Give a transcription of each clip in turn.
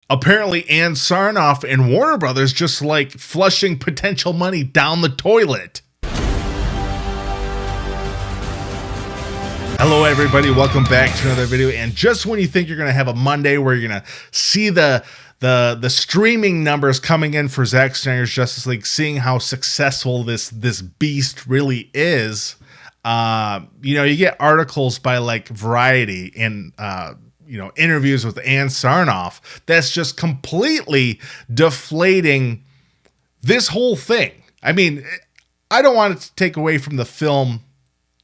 Apparently, Ann Sarnoff and Warner Brothers just like flushing potential money down the toilet. Hello, everybody. Welcome back to another video. And just when you think you're going to have a Monday where you're going to see the streaming numbers coming in for Zack Snyder's Justice League, seeing how successful this beast really is, you get articles by like Variety and interviews with Ann Sarnoff that's just completely deflating this whole thing. I mean, I don't want it to take away from the film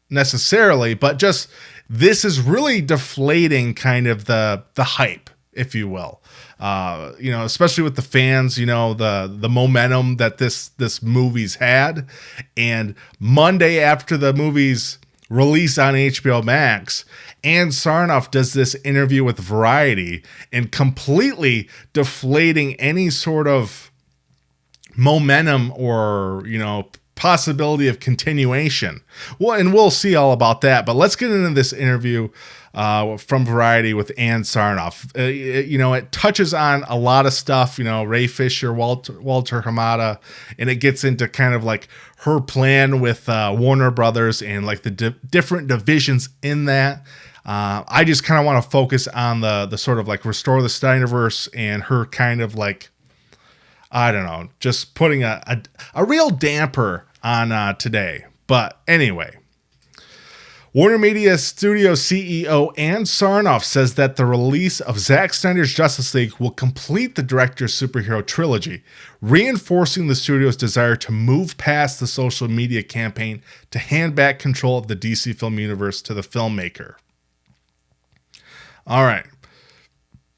necessarily, but just this is really deflating kind of the hype, if you will. Especially with the fans, the momentum that this movie's had. And Monday after the movie's release on HBO Max, Ann Sarnoff does this interview with Variety and completely deflating any sort of momentum or, possibility of continuation. Well, and we'll see all about that, but let's get into this interview from Variety with Ann Sarnoff. It touches on a lot of stuff, Ray Fisher, Walter Hamada, and it gets into kind of like her plan with Warner Brothers and like the different divisions in that. I just kind of want to focus on the sort of like restore the SnyderVerse and her kind of like, I don't know, just putting a real damper on today. But anyway, WarnerMedia Studio CEO Ann Sarnoff says that the release of Zack Snyder's Justice League will complete the director's superhero trilogy, reinforcing the studio's desire to move past the social media campaign to hand back control of the DC film universe to the filmmaker. All right.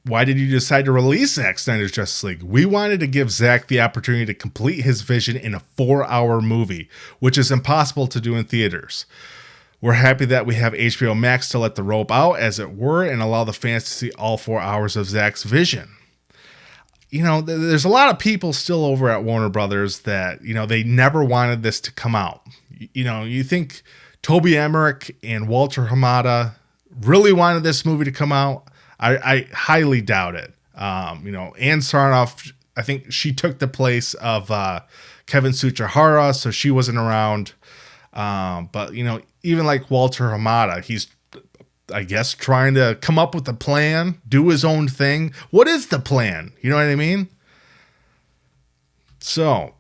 Why did you decide to release Zack Snyder's Justice League? We wanted to give Zack the opportunity to complete his vision in a 4-hour movie, which is impossible to do in theaters. We're happy that we have HBO Max to let the rope out, as it were, and allow the fans to see all 4 hours of Zack's vision. There's a lot of people still over at Warner Brothers that, they never wanted this to come out. You think Toby Emmerich and Walter Hamada really wanted this movie to come out? I highly doubt it. Ann Sarnoff, I think she took the place of Kevin Tsuchihara, so she wasn't around. But even like Walter Hamada, he's, I guess, trying to come up with a plan, do his own thing. What is the plan? You know what I mean? So,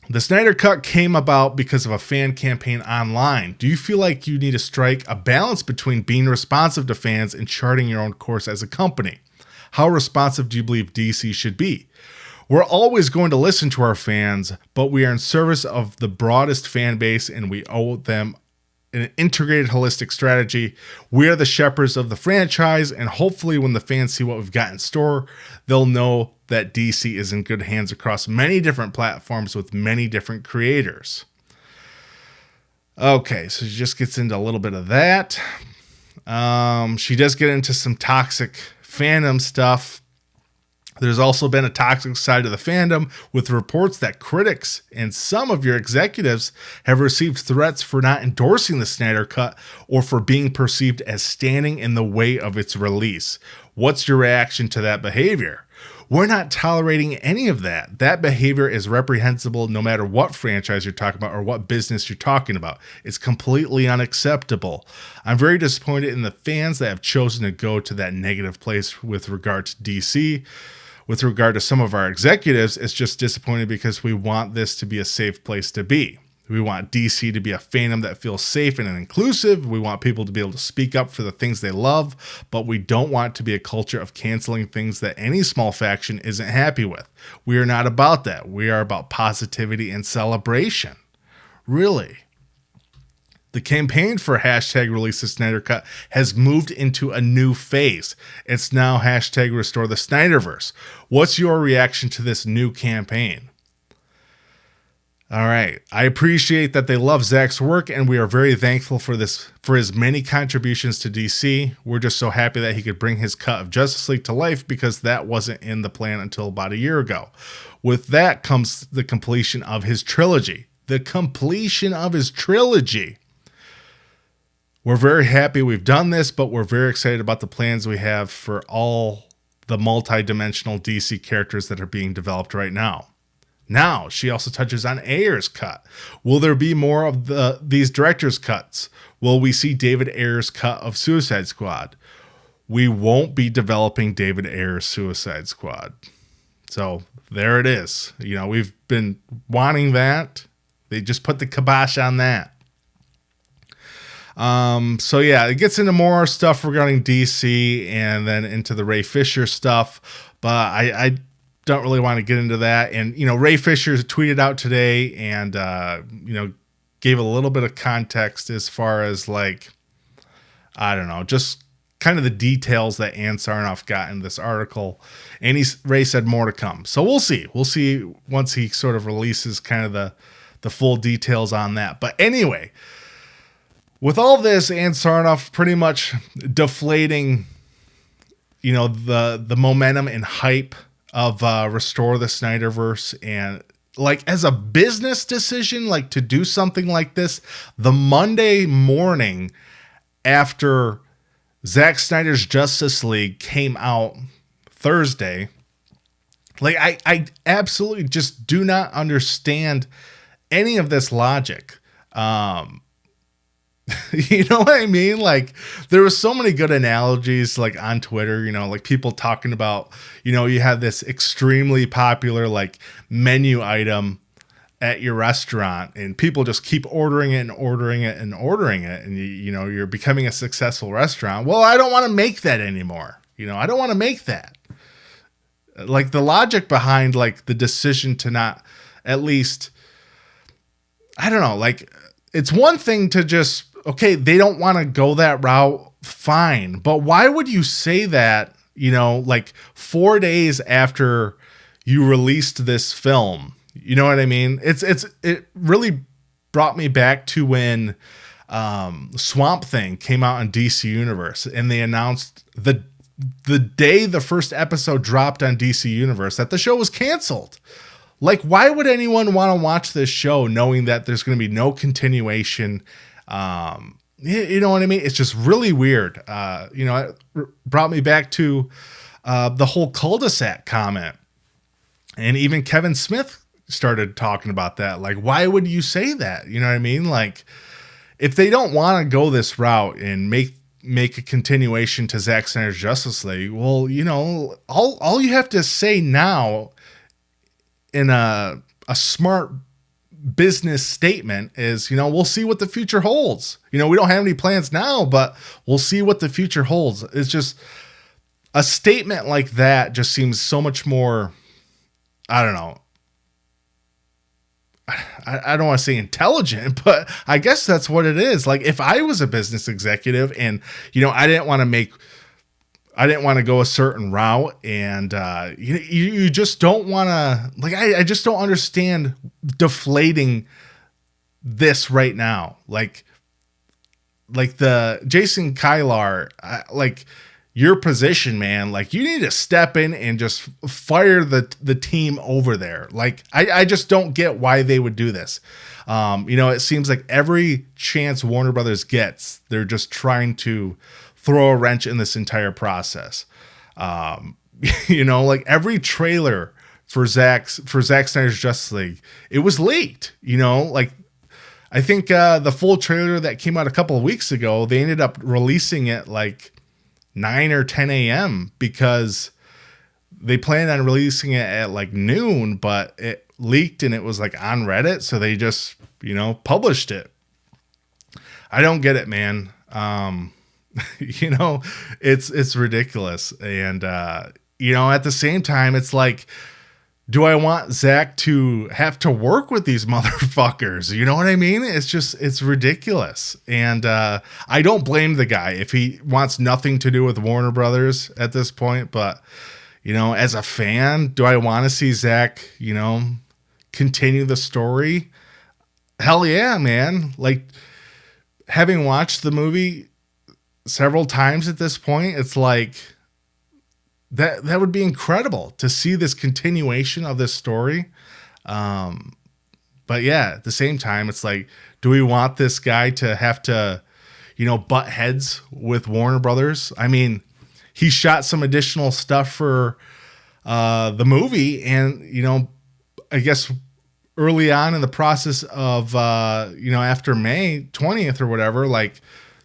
the Snyder Cut came about because of a fan campaign online. Do you feel like you need to strike a balance between being responsive to fans and charting your own course as a company? How responsive do you believe DC should be? We're always going to listen to our fans, but we are in service of the broadest fan base and we owe them an integrated, holistic strategy. We are the shepherds of the franchise, and hopefully when the fans see what we've got in store, they'll know that DC is in good hands across many different platforms with many different creators. Okay, so she just gets into a little bit of that. She does get into some toxic fandom stuff. There's also been a toxic side of the fandom with reports that critics and some of your executives have received threats for not endorsing the Snyder Cut or for being perceived as standing in the way of its release. What's your reaction to that behavior? We're not tolerating any of that. That behavior is reprehensible no matter what franchise you're talking about or what business you're talking about. It's completely unacceptable. I'm very disappointed in the fans that have chosen to go to that negative place with regard to DC. With regard to some of our executives, it's just disappointing because we want this to be a safe place to be. We want DC to be a fandom that feels safe and inclusive. We want people to be able to speak up for the things they love, but we don't want it to be a culture of canceling things that any small faction isn't happy with. We are not about that. We are about positivity and celebration. Really. The campaign for hashtag release the Snyder Cut has moved into a new phase. It's now hashtag restore the SnyderVerse. What's your reaction to this new campaign? All right. I appreciate that they love Zack's work, and we are very thankful for his many contributions to DC. We're just so happy that he could bring his cut of Justice League to life because that wasn't in the plan until about a year ago. With that comes the completion of his trilogy. The completion of his trilogy. We're very happy we've done this, but we're very excited about the plans we have for all the multi-dimensional DC characters that are being developed right now. Now, she also touches on Ayer's cut. Will there be more of these director's cuts? Will we see David Ayer's cut of Suicide Squad? We won't be developing David Ayer's Suicide Squad. So there it is. You know, we've been wanting that. They just put the kibosh on that. So yeah, it gets into more stuff regarding DC and then into the Ray Fisher stuff. But I don't really want to get into that. And, you know, Ray Fisher tweeted out today and, you know, gave a little bit of context as far as like, I don't know, just kind of the details that Ann Sarnoff got in this article. And Ray said more to come. So we'll see. We'll see once he sort of releases kind of the full details on that. But anyway, with all this, Ann Sarnoff pretty much deflating, you know, the momentum and hype of Restore the Snyderverse, and like as a business decision, like to do something like this the Monday morning after Zack Snyder's Justice League came out Thursday. Like I absolutely just do not understand any of this logic. You know what I mean? Like there was so many good analogies like on Twitter, you know, like people talking about, you know, you have this extremely popular like menu item at your restaurant and people just keep ordering it and ordering it and ordering it. And you know, you're becoming a successful restaurant. Well, I don't want to make that anymore. You know, I don't want to make that. Like the logic behind like the decision to not at least, I don't know, like it's one thing to just, okay, they don't want to go that route, fine. But why would you say that, you know, like 4 days after you released this film? You know what I mean? It really brought me back to when Swamp Thing came out on DC Universe and they announced the day the first episode dropped on DC Universe that the show was canceled. Like, why would anyone want to watch this show knowing that there's going to be no continuation? You know what I mean? It's just really weird. You know, it brought me back to the whole cul-de-sac comment. And even Kevin Smith started talking about that. Like, why would you say that? You know what I mean? Like, if they don't want to go this route and make a continuation to Zack Snyder's Justice League, well, you know, all you have to say now in a smart business statement is, you know, we'll see what the future holds. You know, we don't have any plans now, but we'll see what the future holds. It's just a statement like that just seems so much more, I don't know. I don't want to say intelligent, but I guess that's what it is. Like if I was a business executive and, you know, I didn't want to go a certain route and you just don't want to, like, I just don't understand deflating this right now. Like the Jason Kylar, like your position, man, like you need to step in and just fire the team over there. Like I just don't get why they would do this. You know, it seems like every chance Warner Brothers gets, they're just trying to throw a wrench in this entire process. You know, like every trailer for Zack Snyder's Justice League, it was leaked. You know, like I think the full trailer that came out a couple of weeks ago, they ended up releasing it like 9 or 10 a.m. because they planned on releasing it at like noon, but it leaked and it was like on Reddit. So they just, you know, published it. I don't get it, man. You know, it's ridiculous. And, you know, at the same time, it's like, do I want Zack to have to work with these motherfuckers? You know what I mean? It's ridiculous. And I don't blame the guy if he wants nothing to do with Warner Brothers at this point. But, you know, as a fan, do I want to see Zack, you know, continue the story? Hell yeah, man. Like, having watched the movie several times at this point, it's like, that would be incredible to see this continuation of this story. But yeah, at the same time, it's like, do we want this guy to have to, you know, butt heads with Warner Brothers? I mean, he shot some additional stuff for the movie, and you know, I guess early on in the process of you know, after May 20th or whatever, like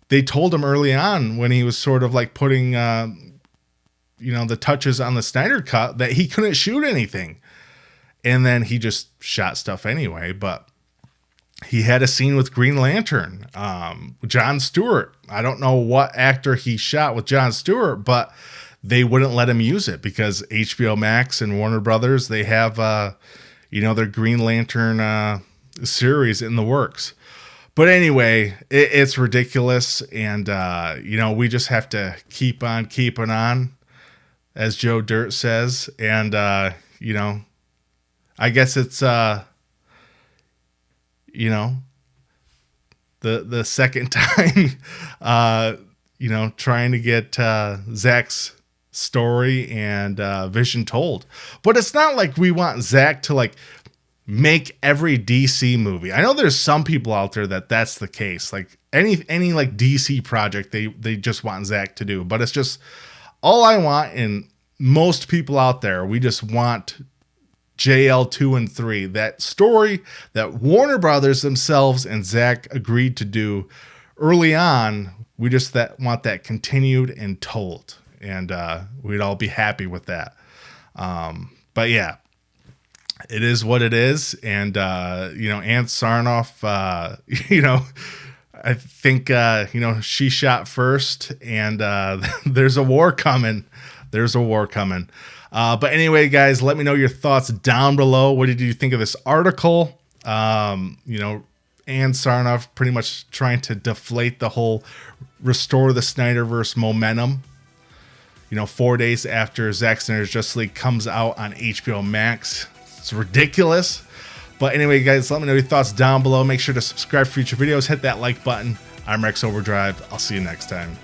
they told him early on when he was sort of like putting you know, the touches on the Snyder cut that he couldn't shoot anything, and then he just shot stuff anyway. But he had a scene with Green Lantern, Jon Stewart. I don't know what actor he shot with Jon Stewart, but they wouldn't let him use it because HBO Max and Warner Brothers, they have, you know, their Green Lantern series in the works. But anyway, it's ridiculous. And, you know, we just have to keep on keeping on, as Joe Dirt says. And, you know, I guess it's, you know, the second time, you know, trying to get Zack's story and vision told. But it's not like we want Zack to like make every DC movie. I know there's some people out there that's the case. Like any like DC project they just want Zack to do. But it's just all I want, and most people out there, we just want JL 2 and 3, that story that Warner Brothers themselves and Zack agreed to do early on. We just want that continued and told, and we'd all be happy with that. But yeah, it is what it is. And you know, Ann Sarnoff, you know, I think you know, she shot first, and there's a war coming. There's a war coming. But anyway, guys, let me know your thoughts down below. What did you think of this article? You know, Ann Sarnoff pretty much trying to deflate the whole restore the SnyderVerse momentum. You know, 4 days after Zack Snyder's Justice League comes out on HBO Max. It's ridiculous. But anyway, guys, let me know your thoughts down below. Make sure to subscribe for future videos. Hit that like button. I'm Rex Overdrive. I'll see you next time.